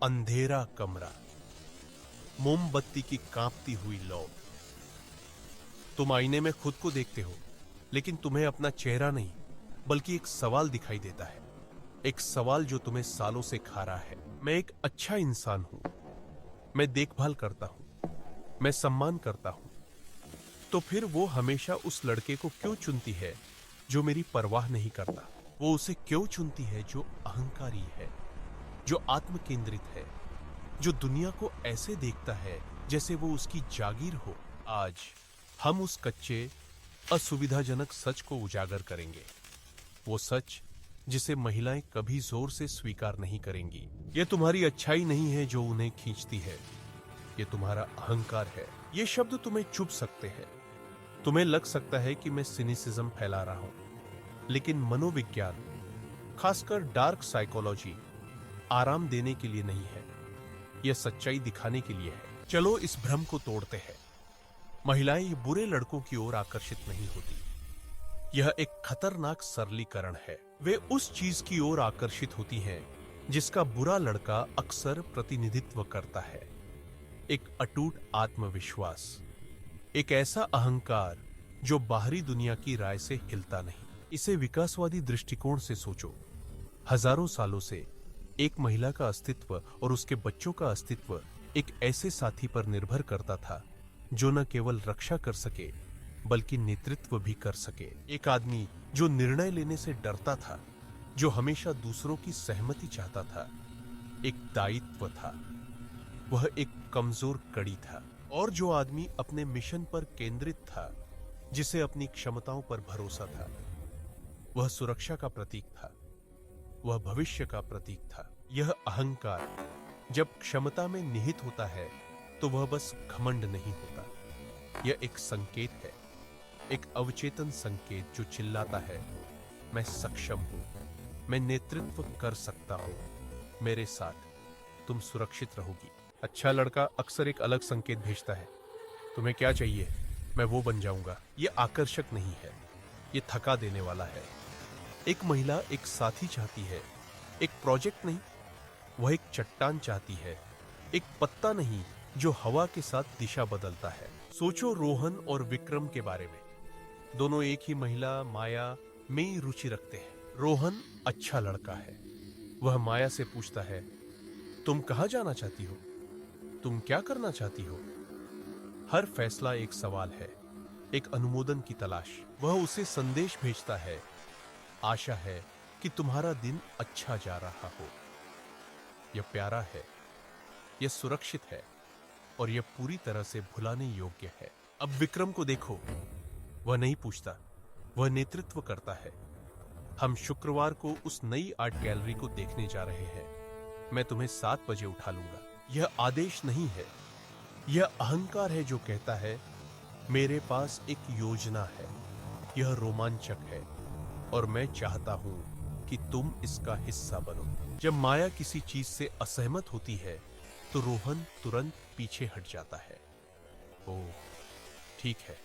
अंधेरा कमरा, मोमबत्ती की कांपती हुई लौ। तुम आईने में खुद को देखते हो, लेकिन तुम्हें अपना चेहरा नहीं बल्कि एक सवाल दिखाई देता है। एक सवाल जो तुम्हें सालों से खा रहा है। मैं एक अच्छा इंसान हूं, मैं देखभाल करता हूं, मैं सम्मान करता हूं, तो फिर वो हमेशा उस लड़के को क्यों चुनती है जो मेरी परवाह नहीं करता? वो उसे क्यों चुनती है जो अहंकारी है, जो आत्म केंद्रित है, जो दुनिया को ऐसे देखता है जैसे वो उसकी जागीर हो? आज हम उस कच्चे, असुविधाजनक सच को उजागर करेंगे। वो सच जिसे महिलाएं कभी जोर से स्वीकार नहीं करेंगी। ये तुम्हारी अच्छाई नहीं है जो उन्हें खींचती है, ये तुम्हारा अहंकार है। ये शब्द तुम्हें चुभ सकते हैं, तुम्हें लग सकता है कि मैं सिनिसिज्म फैला रहा हूं, लेकिन मनोविज्ञान, खासकर डार्क साइकोलॉजी, आराम देने के लिए नहीं है, यह सच्चाई दिखाने के लिए है। चलो इस भ्रम को तोड़ते हैं। महिलाएं बुरे लड़कों की ओर आकर्षित नहीं होती। यह एक खतरनाक सरलीकरण है। वे उस चीज की ओर आकर्षित होती हैं जिसका बुरा लड़का अक्सर प्रतिनिधित्व करता है। एक अटूट आत्मविश्वास, एक ऐसा अहंकार जो बाहरी दुनिया की राय से हिलता नहीं। इसे विकासवादी दृष्टिकोण से सोचो। हजारों सालों से एक महिला का अस्तित्व और उसके बच्चों का अस्तित्व एक ऐसे साथी पर निर्भर करता था जो न केवल रक्षा कर सके बल्कि नेतृत्व भी कर सके। एक आदमी जो निर्णय लेने से डरता था, जो हमेशा दूसरों की सहमति चाहता था। एक दायित्व था, वह एक कमजोर कड़ी था। और जो आदमी अपने मिशन पर केंद्रित था, जिसे अपनी क्षमताओं पर भरोसा था, वह सुरक्षा का प्रतीक था, वह भविष्य का प्रतीक था। यह अहंकार जब क्षमता में निहित होता है तो वह बस घमंड नहीं होता, यह एक संकेत है, एक अवचेतन संकेत जो चिल्लाता है, मैं सक्षम हूं, मैं नेतृत्व कर सकता हूं, मेरे साथ तुम सुरक्षित रहोगी। अच्छा लड़का अक्सर एक अलग संकेत भेजता है, तुम्हें क्या चाहिए, मैं वो बन जाऊंगा। यह आकर्षक नहीं है, यह थका देने वाला है। एक महिला एक साथी चाहती है, एक प्रोजेक्ट नहीं, वह एक चट्टान चाहती है, एक पत्ता नहीं जो हवा के साथ दिशा बदलता है। सोचो रोहन और विक्रम के बारे में। दोनों एक ही महिला माया में रुचि रखते हैं। रोहन अच्छा लड़का है, वह माया से पूछता है, तुम कहां जाना चाहती हो, तुम क्या करना चाहती हो? हर फैसला एक सवाल है, एक अनुमोदन की तलाश। वह उसे संदेश भेजता है, आशा है कि तुम्हारा दिन अच्छा जा रहा हो। यह प्यारा है, यह सुरक्षित है और यह पूरी तरह से भुलाने योग्य है। अब विक्रम को देखो, वह नहीं पूछता, वह नेतृत्व करता है। हम शुक्रवार को उस नई आर्ट गैलरी को देखने जा रहे हैं, मैं तुम्हें 7 बजे उठा लूंगा। यह आदेश नहीं है, यह अहंकार है जो कहता है, मेरे पास एक योजना है, यह रोमांचक है और मैं चाहता हूं कि तुम इसका हिस्सा बनो। जब माया किसी चीज से असहमत होती है तो रोहन तुरंत पीछे हट जाता है। ओह ठीक है,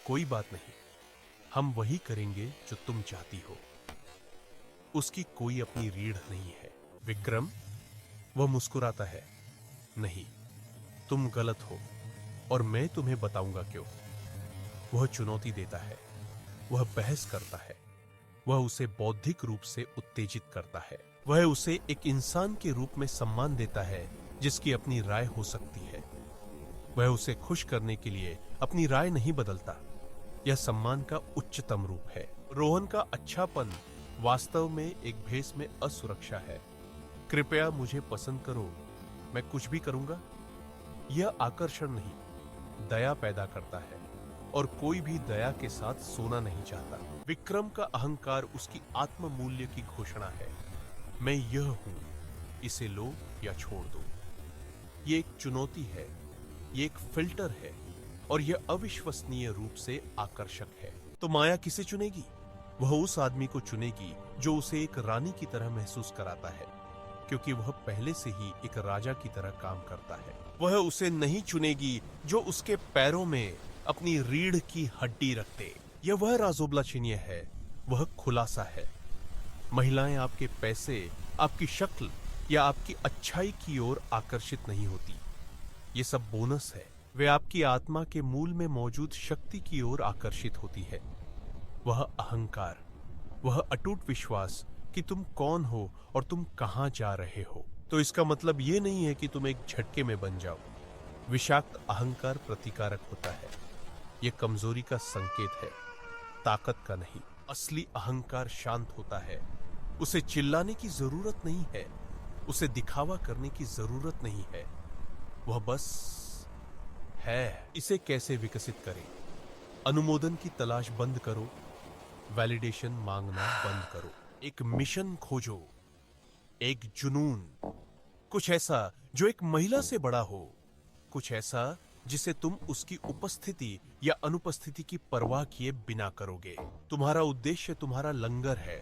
कोई बात नहीं, हम वही करेंगे जो तुम चाहती हो। उसकी कोई अपनी रीढ़ नहीं है। विक्रम, वह मुस्कुराता है, नहीं, तुम गलत हो और मैं तुम्हें बताऊंगा क्यों। वह चुनौती देता है, वह बहस करता है, वह उसे बौद्धिक रूप से उत्तेजित करता है, वह उसे एक इंसान के रूप में सम्मान देता है जिसकी अपनी राय हो सकती है। वह उसे खुश करने के लिए अपनी राय नहीं बदलता। यह सम्मान का उच्चतम रूप है। रोहन का अच्छापन वास्तव में एक भेष में असुरक्षा है। कृपया मुझे पसंद करो, मैं कुछ भी करूंगा। यह आकर्षण नहीं, दया पैदा करता है और कोई भी दया के साथ सोना नहीं चाहता। विक्रम का अहंकार उसकी आत्म मूल्य की घोषणा है, मैं यह हूं, इसे लो या छोड़ दो। ये एक चुनौती है, ये एक फिल्टर है और यह अविश्वसनीय रूप से आकर्षक है। तो माया किसे चुनेगी? वह उस आदमी को चुनेगी जो उसे एक रानी की तरह महसूस कराता है, क्योंकि वह पहले से ही एक राजा की तरह काम करता है। वह उसे नहीं चुनेगी जो उसके पैरों में अपनी रीढ़ की हड्डी रखते। यह वह राजोब्लाचिन्य है, वह खुलासा है। महिलाएं आपके पैसे, आपकी शक्ल, या आपकी अच्छाई की ओर आकर्षित नहीं होती। ये सब बोनस है। वे आपकी आत्मा के मूल में मौजूद शक्ति की ओर आकर्षित होती है। वह अहंकार, वह अटूट विश्वास कि तुम कौन हो और तुम कहां जा रहे हो। तो इसका मतलब यह नहीं है कि तुम एक झटके में बन जाओ। विषाक्त अहंकार प्रतिकारक होता है। यह कमजोरी का संकेत है, ताकत का नहीं। असली अहंकार शांत होता है। उसे चिल्लाने की जरूरत नहीं है, उसे दिखावा करने की जरूरत नहीं है। वह बस है। इसे कैसे विकसित करें? अनुमोदन की तलाश बंद करो, वैलिडेशन मांगना बंद करो। एक मिशन खोजो, एक जुनून, कुछ ऐसा जो एक महिला से बड़ा हो, कुछ ऐसा जिसे तुम उसकी उपस्थिति या अनुपस्थिति की परवाह किए बिना करोगे। तुम्हारा उद्देश्य तुम्हारा लंगर है।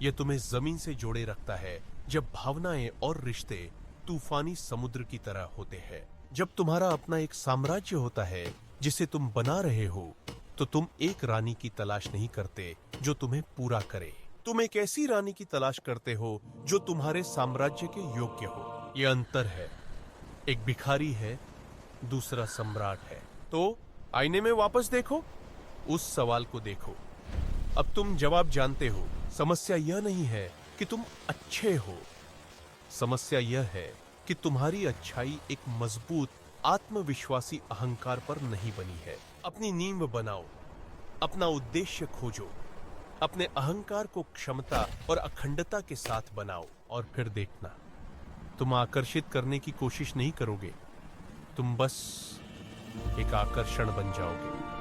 यह तुम्हें जमीन से जोड़े रखता है जब भावनाएं और रिश्ते तूफानी समुद्र की तरह होते हैं। जब तुम्हारा अपना एक साम्राज्य होता है जिसे तुम बना रहे हो, तो तुम एक रानी की तलाश नहीं करते जो तुम्हें पूरा करे। तुम एक ऐसी रानी की तलाश करते हो जो तुम्हारे साम्राज्य के योग्य हो। यह अंतर है। एक भिखारी है, दूसरा सम्राट है। तो आईने में वापस देखो, उस सवाल को देखो। अब तुम जवाब जानते हो। समस्या यह नहीं है कि तुम अच्छे हो, समस्या यह है कि तुम्हारी अच्छाई एक मजबूत आत्मविश्वासी अहंकार पर नहीं बनी है। अपनी नींव बनाओ, अपना उद्देश्य खोजो, अपने अहंकार को क्षमता और अखंडता के साथ बनाओ, और फिर देखना, तुम आकर्षित करने की कोशिश नहीं करोगे, तुम बस एक आकर्षण बन जाओगे।